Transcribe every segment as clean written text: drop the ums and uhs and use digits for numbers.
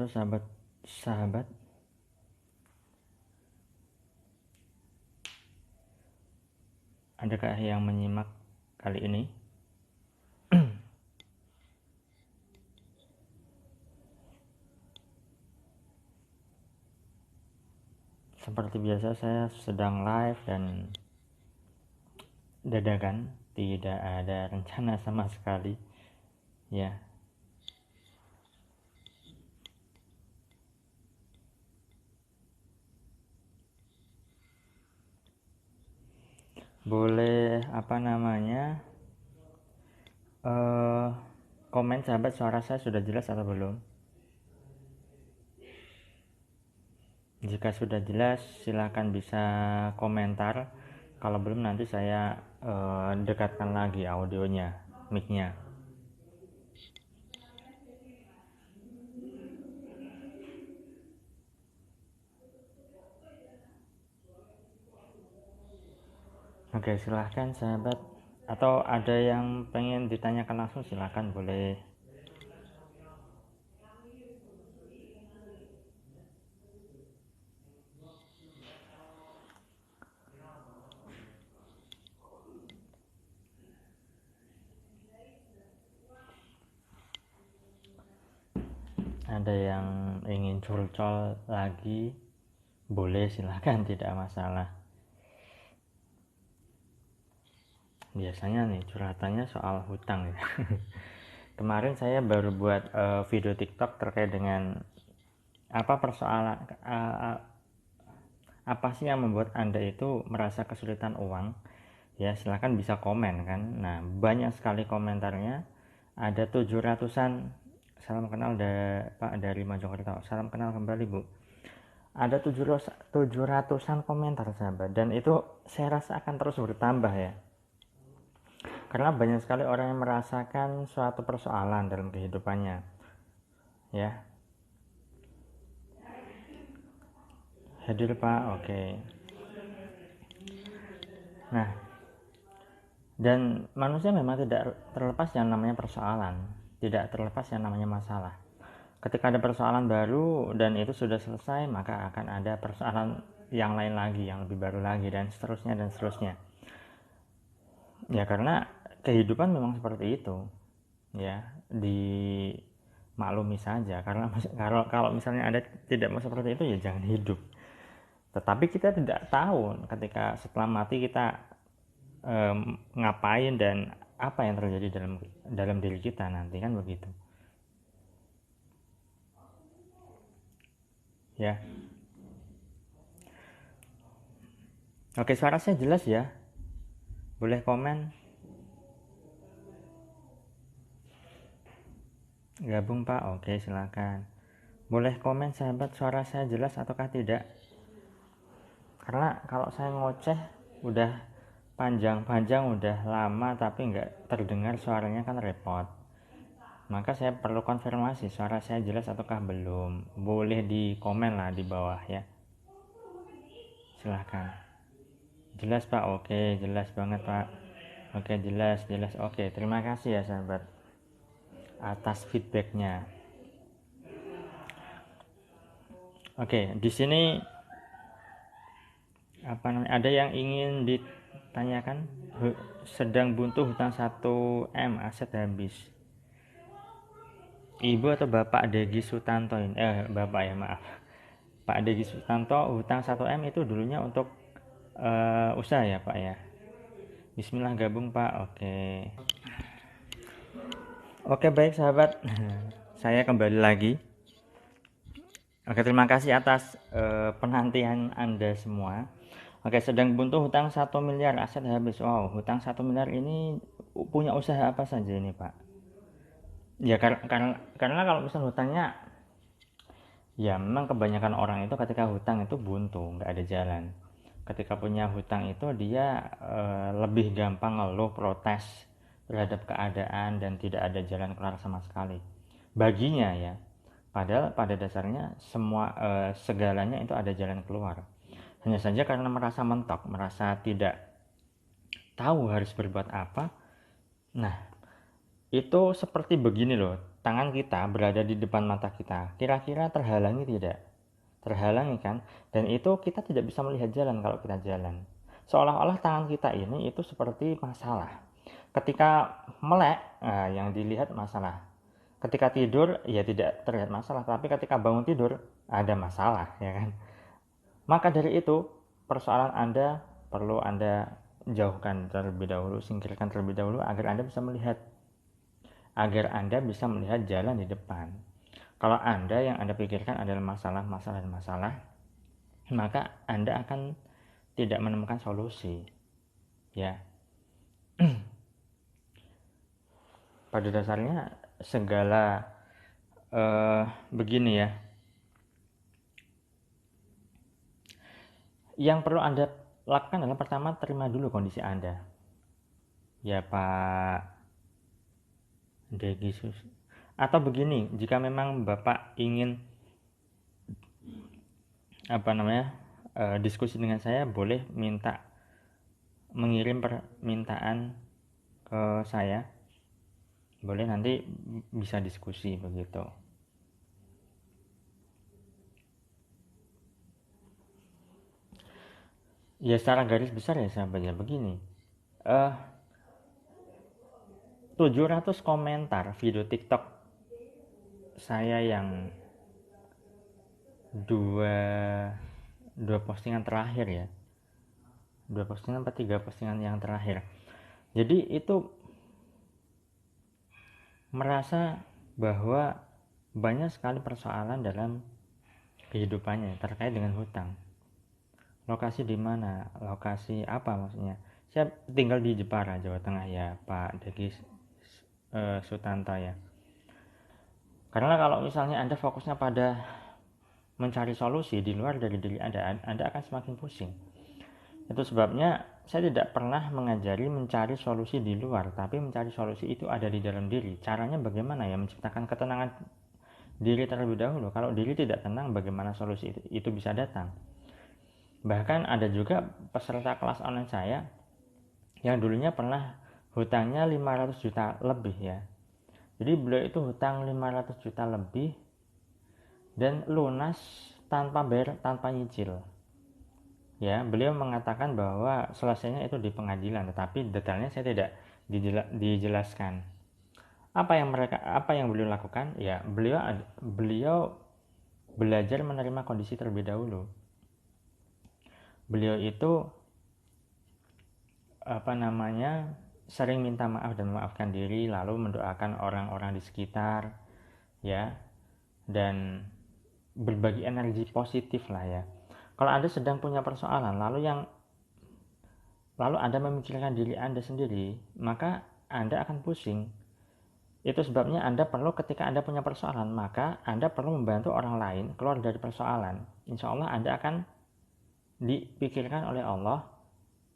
Halo sahabat, adakah yang menyimak kali ini? Seperti biasa saya sedang live dan dadakan, tidak ada rencana sama sekali. Ya, boleh komen sahabat, suara saya sudah jelas atau belum? Jika sudah jelas silahkan bisa komentar. Kalau belum nanti saya dekatkan lagi audionya, mic-nya. Oke, silahkan sahabat. Atau ada yang pengen ditanyakan langsung, silahkan boleh. Ada yang ingin curcol lagi, boleh silahkan, tidak masalah. Biasanya nih curhatannya soal hutang ya. Kemarin saya baru buat video TikTok terkait dengan apa persoalan apa sih yang membuat Anda itu merasa kesulitan uang. Ya, silahkan bisa komen kan. Nah, banyak sekali komentarnya. Ada 700-an. Salam kenal Pak dari Mojokerto. Salam kenal kembali Bu. Ada 700-an komentar sahabat, dan itu saya rasa akan terus bertambah ya, karena banyak sekali orang yang merasakan suatu persoalan dalam kehidupannya ya. Hadir Pak, oke. Nah, dan manusia memang tidak terlepas yang namanya persoalan, tidak terlepas yang namanya masalah. Ketika ada persoalan baru dan itu sudah selesai, maka akan ada persoalan yang lain lagi, yang lebih baru lagi, dan seterusnya dan seterusnya. Ya, karena kehidupan memang seperti itu. Ya, dimaklumi saja. Karena kalau misalnya Anda tidak mau seperti itu, ya jangan hidup. Tetapi kita tidak tahu ketika setelah mati kita ngapain dan apa yang terjadi dalam diri kita nanti, kan begitu. Ya. Oke, suara saya jelas ya? Boleh komen? Gabung Pak? Oke, silakan. Boleh komen sahabat, suara saya jelas ataukah tidak? Karena kalau saya ngoceh udah panjang-panjang, udah lama tapi nggak terdengar suaranya kan repot. Maka saya perlu konfirmasi suara saya jelas ataukah belum. Boleh di komen lah di bawah ya. Silahkan. Jelas Pak? Oke, jelas banget Pak. Oke, jelas. Oke, terima kasih ya sahabat atas feedbacknya. Oke, di sini ada yang ingin ditanyakan? Sedang buntu hutang 1M, aset habis. Ibu atau Bapak Degi Sutanto ini? Bapak ya, maaf. Pak Degi Sutanto, hutang 1M itu dulunya untuk usaha ya Pak ya. Bismillah, gabung Pak. Oke, baik sahabat. Saya kembali lagi. Oke, terima kasih atas penantian Anda semua. Oke, sedang buntu hutang 1 miliar, aset habis. Wow, hutang 1 miliar ini punya usaha apa saja ini Pak? Ya karena kalau misal hutangnya, ya memang kebanyakan orang itu ketika hutang itu buntu, nggak ada jalan. Ketika punya hutang itu dia lebih gampang ngeluh, protes terhadap keadaan, dan tidak ada jalan keluar sama sekali baginya ya. Padahal pada dasarnya semua segalanya itu ada jalan keluar. Hanya saja karena merasa mentok, merasa tidak tahu harus berbuat apa. Nah, itu seperti begini loh tangan kita berada di depan mata kita, kira-kira terhalangi tidak? Terhalangi kan? Dan itu kita tidak bisa melihat jalan kalau kita jalan. Seolah-olah tangan kita ini itu seperti masalah. Ketika melek, yang dilihat masalah. Ketika tidur, ya tidak terlihat masalah. Tapi ketika bangun tidur, ada masalah, ya kan? Maka dari itu, persoalan Anda perlu Anda jauhkan terlebih dahulu, singkirkan terlebih dahulu agar Anda bisa melihat jalan di depan. Kalau Anda yang Anda pikirkan adalah masalah, maka Anda akan tidak menemukan solusi. Ya. Pada dasarnya segala begini ya. Yang perlu Anda lakukan adalah pertama terima dulu kondisi Anda. Ya Pak Degisus. Atau begini, jika memang Bapak ingin diskusi dengan saya, boleh mengirim permintaan ke saya. Boleh, nanti bisa diskusi begitu. Ya secara garis besar ya sahabat ya begini. 700 komentar video TikTok saya yang dua postingan terakhir ya. 2 postingan atau 3 postingan yang terakhir. Jadi itu merasa bahwa banyak sekali persoalan dalam kehidupannya terkait dengan hutang. Lokasi di mana? Lokasi apa maksudnya? Saya tinggal di Jepara, Jawa Tengah ya, Pak Degi Sutanto ya. Karena kalau misalnya Anda fokusnya pada mencari solusi di luar dari diri Anda akan semakin pusing. Itu sebabnya saya tidak pernah mengajari mencari solusi di luar, tapi mencari solusi itu ada di dalam diri. Caranya bagaimana ya? Menciptakan ketenangan diri terlebih dahulu. Kalau diri tidak tenang, bagaimana solusi itu bisa datang? Bahkan ada juga peserta kelas online saya yang dulunya pernah hutangnya 500 juta lebih ya. Jadi beliau itu hutang 500 juta lebih dan lunas tanpa bayar, tanpa nyicil. Ya, beliau mengatakan bahwa selesainya itu di pengadilan, tetapi detailnya saya tidak dijelaskan. Apa yang beliau lakukan? Ya, beliau belajar menerima kondisi terlebih dahulu. Beliau itu sering minta maaf dan memaafkan diri, lalu mendoakan orang-orang di sekitar ya, dan berbagi energi positif lah ya. Kalau Anda sedang punya persoalan lalu Anda memikirkan diri Anda sendiri, maka Anda akan pusing. Itu sebabnya Anda perlu, ketika Anda punya persoalan, maka Anda perlu membantu orang lain keluar dari persoalan. Insya Allah Anda akan dipikirkan oleh Allah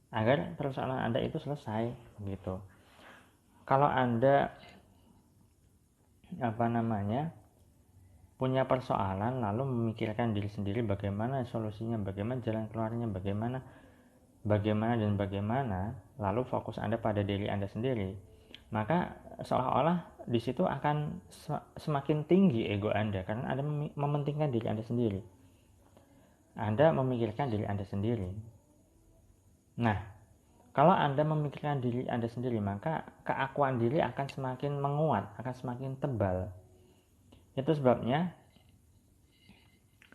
agar persoalan Anda itu selesai gitu. Kalau Anda punya persoalan lalu memikirkan diri sendiri, bagaimana solusinya, bagaimana jalan keluarnya, bagaimana, lalu fokus Anda pada diri Anda sendiri, maka seolah-olah di situ akan semakin tinggi ego Anda karena Anda mementingkan diri Anda sendiri. Anda memikirkan diri Anda sendiri. Nah, kalau Anda memikirkan diri Anda sendiri, maka keakuan diri akan semakin menguat, akan semakin tebal. Itu sebabnya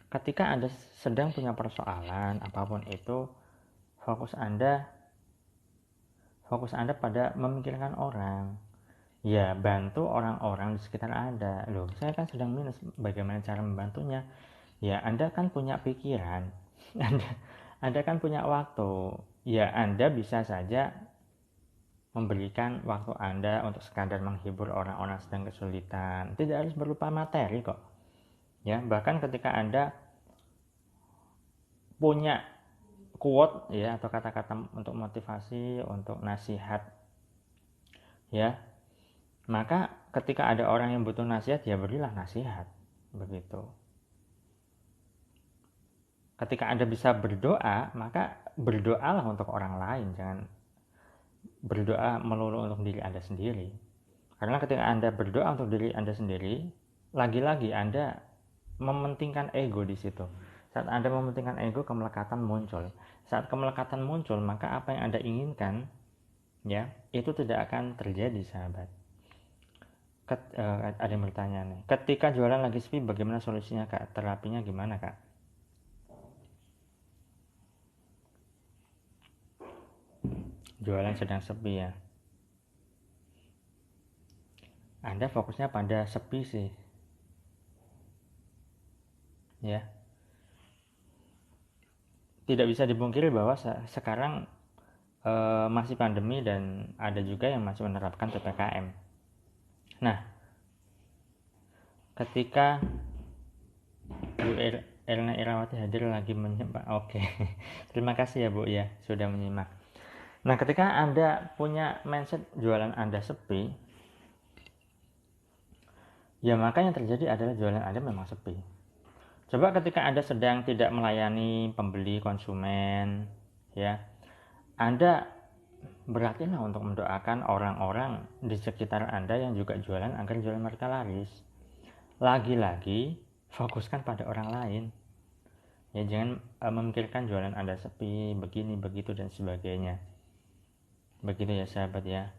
ketika Anda sedang punya persoalan apapun itu, fokus Anda pada memikirkan orang. Ya, bantu orang-orang di sekitar Anda. Loh, saya kan sedang minus, bagaimana cara membantunya? Ya, Anda kan punya pikiran. Anda kan punya waktu. Ya, Anda bisa saja memberikan waktu Anda untuk sekadar menghibur orang-orang sedang kesulitan. Tidak harus berupa materi kok. Ya, bahkan ketika Anda punya quote ya atau kata-kata untuk motivasi, untuk nasihat ya, maka ketika ada orang yang butuh nasihat, ya berilah nasihat begitu. Ketika Anda bisa berdoa, maka berdoalah untuk orang lain, jangan berdoa melulu untuk diri Anda sendiri. Karena ketika Anda berdoa untuk diri Anda sendiri, lagi-lagi Anda mementingkan ego di situ. Saat Anda mementingkan ego, kemelekatan muncul. Saat kemelekatan muncul, maka apa yang Anda inginkan, ya, itu tidak akan terjadi, sahabat. Ada yang bertanya nih, ketika jualan lagi sepi, bagaimana solusinya, Kak? Terapinya gimana, Kak? Jualan sedang sepi ya. Anda fokusnya pada sepi sih, ya. Tidak bisa dipungkiri bahwa sekarang masih pandemi dan ada juga yang masih menerapkan PPKM. Nah, ketika Bu Erna Irawati hadir lagi menyimak, oke. Terima kasih ya Bu ya sudah menyimak. Nah, ketika Anda punya mindset jualan Anda sepi, ya maka yang terjadi adalah jualan Anda memang sepi. Coba ketika Anda sedang tidak melayani pembeli konsumen, ya, Anda berlatihlah untuk mendoakan orang-orang di sekitar Anda yang juga jualan agar jualan mereka laris. Lagi-lagi fokuskan pada orang lain. Ya, jangan memikirkan jualan Anda sepi, begini, begitu dan sebagainya. Begitu ya sahabat ya.